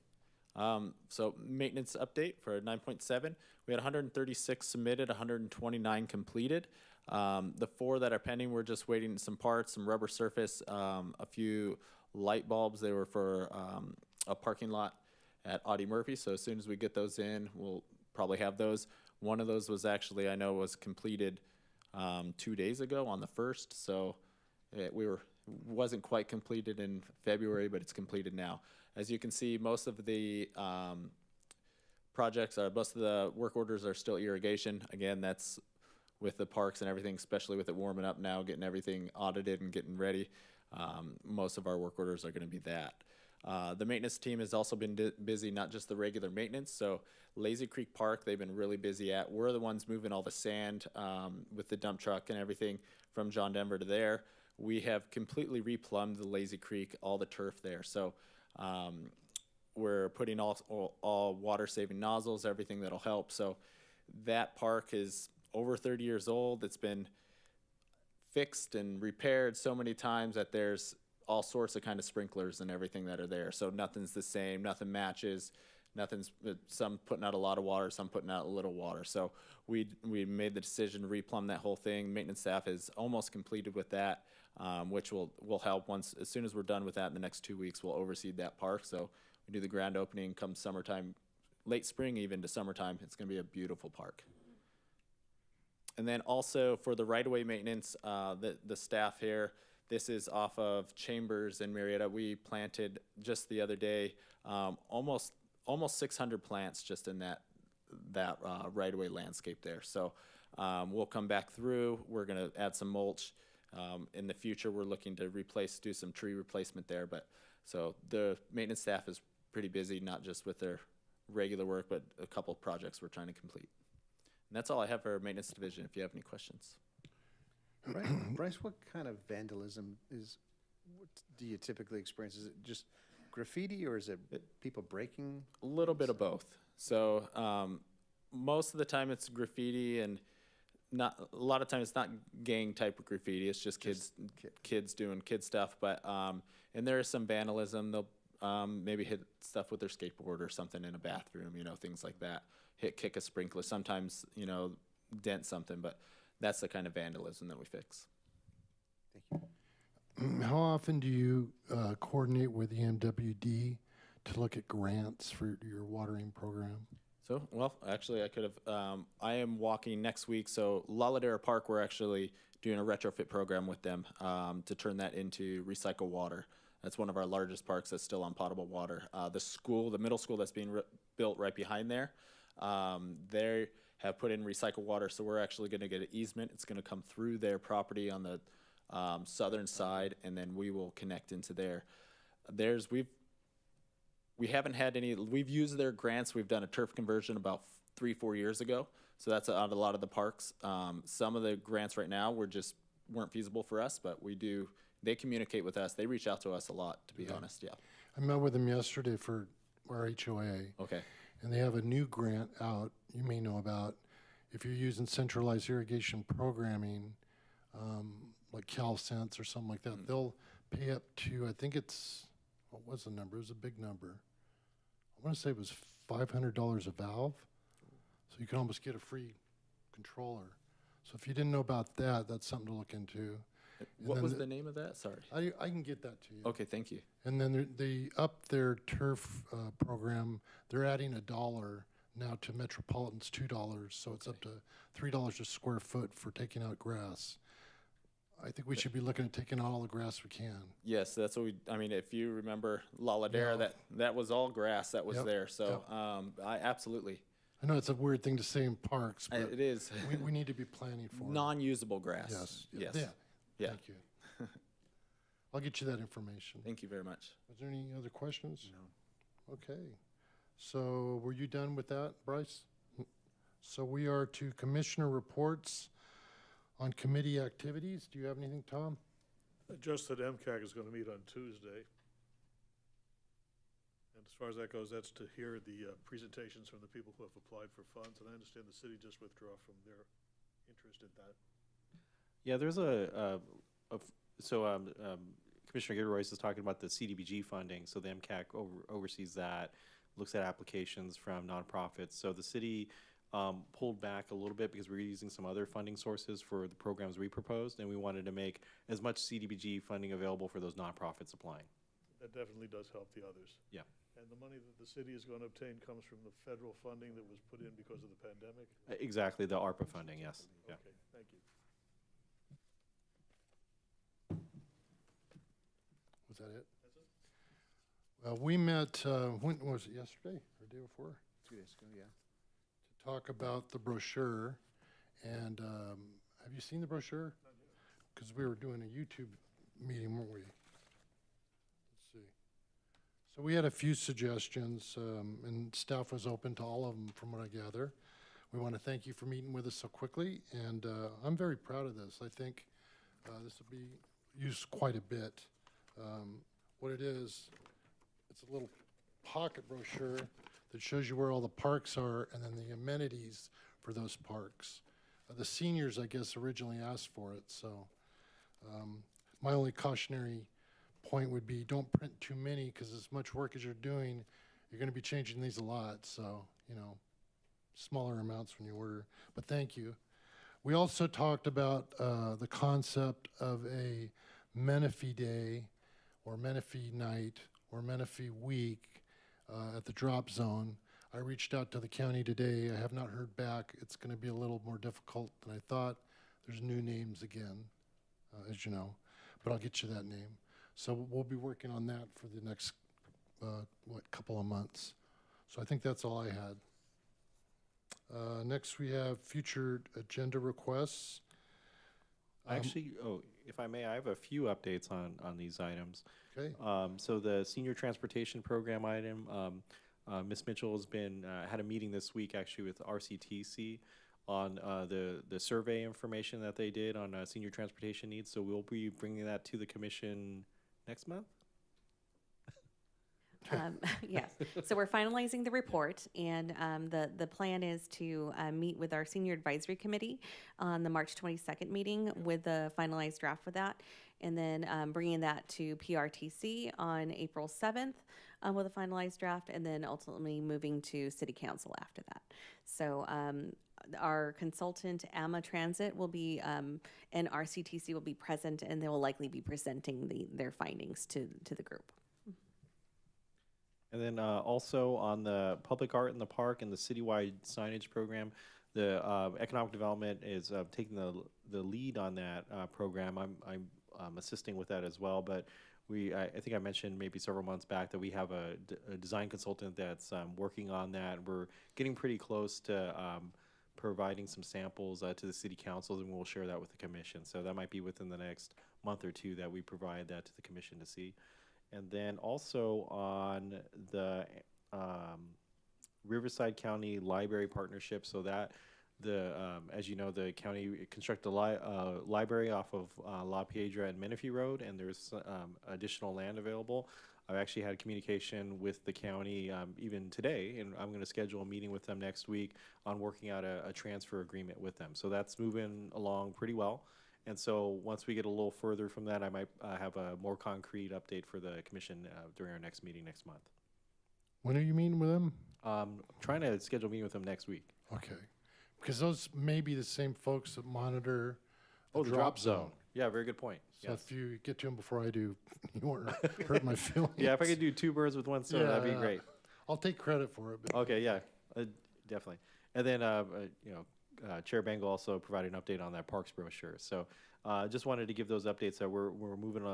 So maintenance update for 9.7. We had 136 submitted, 129 completed. The 4 that are pending, we're just waiting some parts, some rubber surface, a few light bulbs. They were for a parking lot at Audie Murphy. So as soon as we get those in, we'll probably have those. One of those was actually, I know, was completed 2 days ago on the 1st. So wasn't quite completed in February, but it's completed now. As you can see, most of the most of the work orders are still irrigation. Again, that's with the parks and everything, especially with it warming up now, getting everything audited and getting ready. Most of our work orders are going to be that. The maintenance team has also been busy, not just the regular maintenance. So Lazy Creek Park, they've been really busy at. We're the ones moving all the sand with the dump truck and everything from John Denver to there. We have completely replumbed the Lazy Creek, all the turf there. So we're putting all water-saving nozzles, everything that'll help. So that park is over 30 years old. It's been fixed and repaired so many times that there's all sorts of kind of sprinklers and everything that are there. So nothing's the same, nothing matches, some putting out a lot of water, some putting out a little water. So we made the decision to replumb that whole thing. Maintenance staff is almost completed with that, which will help as soon as we're done with that in the next 2 weeks, we'll oversee that park. So we do the grand opening come summertime, late spring even to summertime. It's gonna be a beautiful park. And then also for the right-of-way maintenance, the staff here, this is off of Chambers in Marietta. We planted just the other day almost 600 plants just in that right-of-way landscape there. So we'll come back through. We're going to add some mulch. In the future, we're looking to do some tree replacement there. But so the maintenance staff is pretty busy, not just with their regular work, but a couple of projects we're trying to complete. And that's all I have for our maintenance division. If you have any questions. Bryce, what kind of vandalism what do you typically experience? Is it just graffiti or is it people breaking? A little bit of both. So most of the time it's graffiti, and a lot of times it's not gang type of graffiti. It's just kids doing kid stuff. But and there is some vandalism. They'll maybe hit stuff with their skateboard or something in a bathroom, things like that. Kick a sprinkler. Sometimes, dent something, but that's the kind of vandalism that we fix. Thank you. How often do you coordinate with the MWD to look at grants for your watering program? So, well, actually, I could have. I am walking next week. So, Lalladera Park, we're actually doing a retrofit program with them to turn that into recycled water. That's one of our largest parks that's still on potable water. The middle school that's being built right behind there, they have put in recycled water. So we're actually going to get an easement. It's going to come through their property on the southern side, and then we will connect into there. We haven't had any. We've used their grants. We've done a turf conversion about 3-4 years ago. So that's on a lot of the parks. Some of the grants right now weren't feasible for us, but we do. They communicate with us. They reach out to us a lot, to be honest. Yeah. I met with them yesterday for our HOA. Okay. And they have a new grant out you may know about. If you're using centralized irrigation programming, like CalSense or something like that, they'll pay up to, I think what was the number? It was a big number. I want to say it was $500 a valve. So you can almost get a free controller. So if you didn't know about that, that's something to look into. What was the name of that? Sorry. I can get that to you. Okay, thank you. And then they upped their turf program. They're adding $1 now to Metropolitan's $2, so it's up to $3 a square foot for taking out grass. I think we should be looking at taking out all the grass we can. Yes, that's what if you remember Lalladera, that was all grass that was there. So I absolutely. I know it's a weird thing to say in parks, but it is. we need to be planning for non-usable grass. Yes. Yeah. Thank you. I'll get you that information. Thank you very much. Is there any other questions? No. Okay. So were you done with that, Bryce? So we are to commissioner reports on committee activities. Do you have anything, Tom? Just that MCAG is going to meet on Tuesday. And as far as that goes, that's to hear the presentations from the people who have applied for funds. And I understand the city just withdrew from their interest in that. Yeah, there's Commissioner Gilroy is talking about the CDBG funding. So the MCAC oversees that, looks at applications from nonprofits. So the city pulled back a little bit because we were using some other funding sources for the programs we proposed, and we wanted to make as much CDBG funding available for those nonprofits applying. That definitely does help the others. Yeah. And the money that the city is going to obtain comes from the federal funding that was put in because of the pandemic? Exactly, the ARPA funding, yes. Yeah. Okay, thank you. Was that it? That's it. Well, we met, when was it, yesterday or the day before? 2 days ago, yeah. To talk about the brochure. And have you seen the brochure? Because we were doing a YouTube meeting, weren't we? Let's see. So we had a few suggestions, and staff was open to all of them from what I gather. We want to thank you for meeting with us so quickly, and I'm very proud of this. I think this will be used quite a bit. What it is, it's a little pocket brochure that shows you where all the parks are and then the amenities for those parks. The seniors, I guess, originally asked for it, so my only cautionary point would be don't print too many, because as much work as you're doing, you're going to be changing these a lot, so, you know, smaller amounts when you order, but thank you. We also talked about the concept of a Menifee Day or Menifee Night or Menifee Week at the drop zone. I reached out to the county today. I have not heard back. It's going to be a little more difficult than I thought. There's new names again, as you know, but I'll get you that name. So we'll be working on that for the next, couple of months. So I think that's all I had. Next, we have future agenda requests. Actually, if I may, I have a few updates on these items. Okay, So the senior transportation program item, Ms. Mitchell has been, had a meeting this week actually with RCTC on the survey information that they did on senior transportation needs. So we'll be bringing that to the commission next month. Yes, so we're finalizing the report, and the plan is to meet with our senior advisory committee on the March 22nd meeting with the finalized draft for that, and then bringing that to PRTC on April 7th with a finalized draft, and then ultimately moving to City Council after that. So our consultant, AMA Transit, will be, and RCTC will be present, and they will likely be presenting their findings to the group. And then also on the public art in the park and the citywide signage program, the economic development is taking the lead on that program. I'm assisting with that as well, but I think I mentioned maybe several months back that we have a design consultant that's working on that. We're getting pretty close to providing some samples to the city councils, and we'll share that with the commission. So that might be within the next month or two that we provide that to the commission to see. And then also on the Riverside County Library Partnership, so that as you know, the county constructed a library off of La Piedra and Menifee Road, and there's additional land available. I've actually had communication with the county even today, and I'm going to schedule a meeting with them next week on working out a transfer agreement with them. So that's moving along pretty well. And so once we get a little further from that, I might have a more concrete update for the commission during our next meeting next month. when are you meeting with them? Trying to schedule a meeting with them next week. Okay, because those may be the same folks that monitor The drop zone. Yeah, very good point. So Yes. if you get to them before I do, you won't hurt my feelings. Yeah, if I could do two birds with one stone, Yeah, that'd be yeah. great. I'll take credit for it, but Okay, yeah, definitely. And then, Chair Bengal also provided an update on that parks brochure. So just wanted to give those updates that we're moving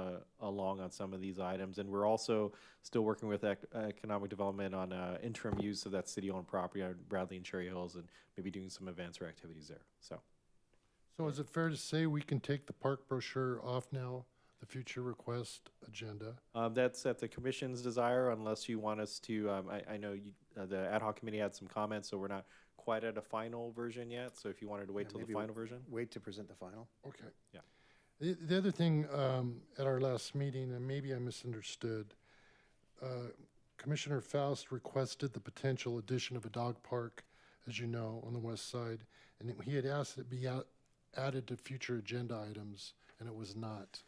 along on some of these items. And we're also still working with economic development on interim use of that city-owned property on Bradley and Cherry Hills, and maybe doing some events or activities there. so is it fair to say we can take the park brochure off now, the future request agenda? That's at the commission's desire, unless you want us to, I know the ad hoc committee had some comments, so we're not quite at a final version yet. So if you wanted to wait Yeah, till the maybe final version. Wait to present the final. Okay. Yeah. The other thing, at our last meeting, and maybe I misunderstood, Commissioner Faust requested the potential addition of a dog park, as you know, on the west side, and he had asked it be added to future agenda items, and it was not.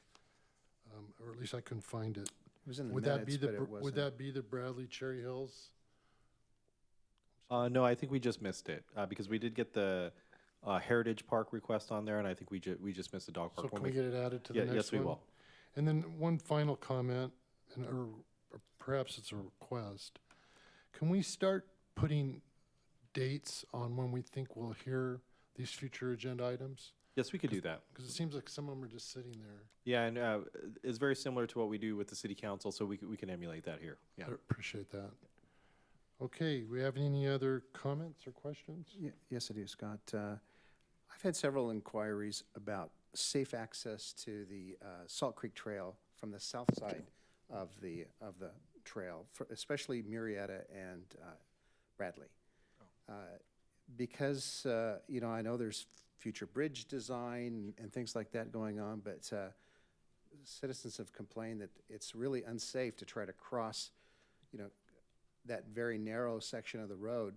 Or at least I couldn't find it. It was in the Would that be minutes, but it would wasn't. that be the Bradley Cherry Hills? No, I think we just missed it because we did get the Heritage Park request on there, and I think we just missed the dog So park. can When we get it added to the Yeah, next one? yes, we will. And then one final comment, or perhaps it's a request. Can we start putting dates on when we think we'll hear these future agenda items? Yes, we could do that. Because it seems like some of them are just sitting there. Yeah, and it's very similar to what we do with the city council, so we can emulate that here. Yeah. I appreciate that. Okay, we have any other comments or questions? Yes, I do, Scott. I've had several inquiries about safe access to the Salt Creek Trail from the south side of the trail, especially Murrieta and Bradley. Because, I know there's future bridge design and things like that going on, but citizens have complained that it's really unsafe to try to cross, that very narrow section of the road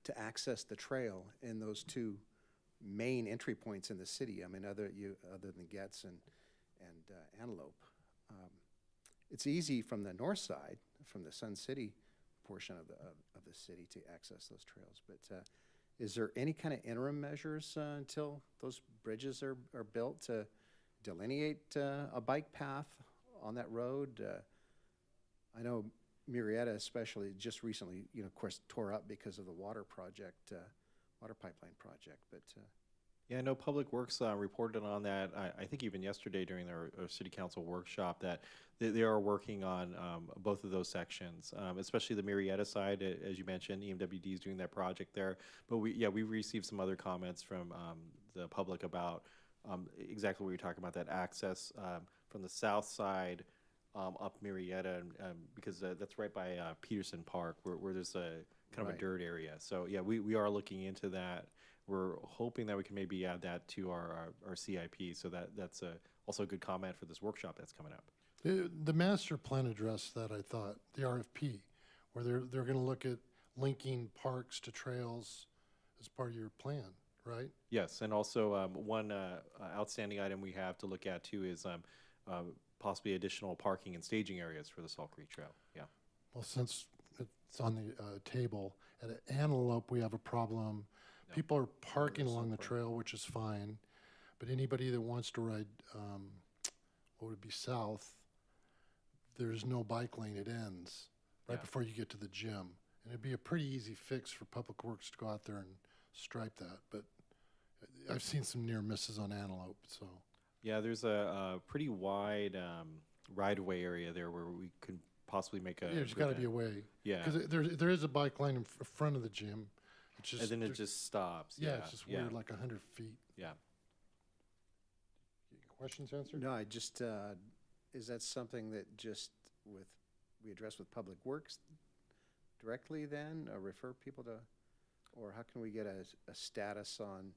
to access the trail in those two main entry points in the city. I mean, other than Getz and Antelope. It's easy from the north side, from the Sun City portion of the city to access those trails. But is there any kind of interim measures until those bridges are built to delineate a bike path on that road? I know Murrieta especially just recently, of course, tore up because of the water pipeline project, but Yeah, I know Public Works reported on that, I think even yesterday during their city council workshop, that they are working on both of those sections, especially the Murrieta side, as you mentioned. EMWD is doing that project there. But we received some other comments from the public about exactly what you're talking about, that access from the south side up Murrieta, because that's right by Peterson Park, where there's a kind of a dirt area. So yeah, we are looking into that. We're hoping that we can maybe add that to our CIP, so that's also a good comment for this workshop that's coming up. The master plan addressed that, I thought, the RFP, where they're going to look at linking parks to trails as part of your plan, right? Yes, and also one outstanding item we have to look at too is possibly additional parking and staging areas for the Salt Creek Trail. Yeah. Well, since it's on the table, at Antelope, we have a problem. No. People are parking along the trail, which is fine, but anybody that wants to ride, what would it be, south, there's no bike lane. It ends right before you get to the gym. And it'd be a pretty easy fix for Public Works to go out there and stripe that. But I've seen some near misses on Antelope, so. Yeah, there's a pretty wide right-of-way area there where we could possibly make a. Yeah, there's got to be a way. Yeah. Because there is a bike lane in front of the gym. It's just, and then it just stops. Yeah, it's just weird, like 100 feet. Yeah. Questions answered? no, I just, is that something that we address with Public Works directly then, or refer people to, or how can we get a status on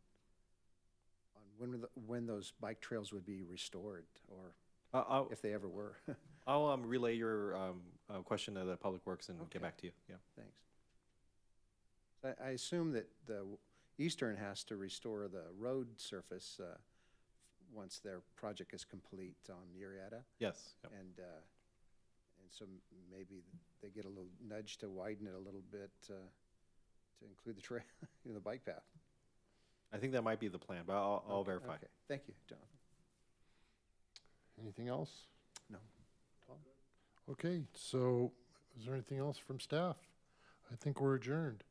when those bike trails would be restored, or if they ever were? I'll relay your question to the Public Works and get back to you. Yeah. Thanks. I assume that the Eastern has to restore the road surface once their project is complete on Murrieta. Yes. Yep. And so maybe they get a little nudge to widen it a little bit to include the trail, the bike path. I think that might be the plan, but I'll verify. Okay, thank you, Jonathan. Anything else? No. Tom? Okay, so is there anything else from staff? I think we're adjourned.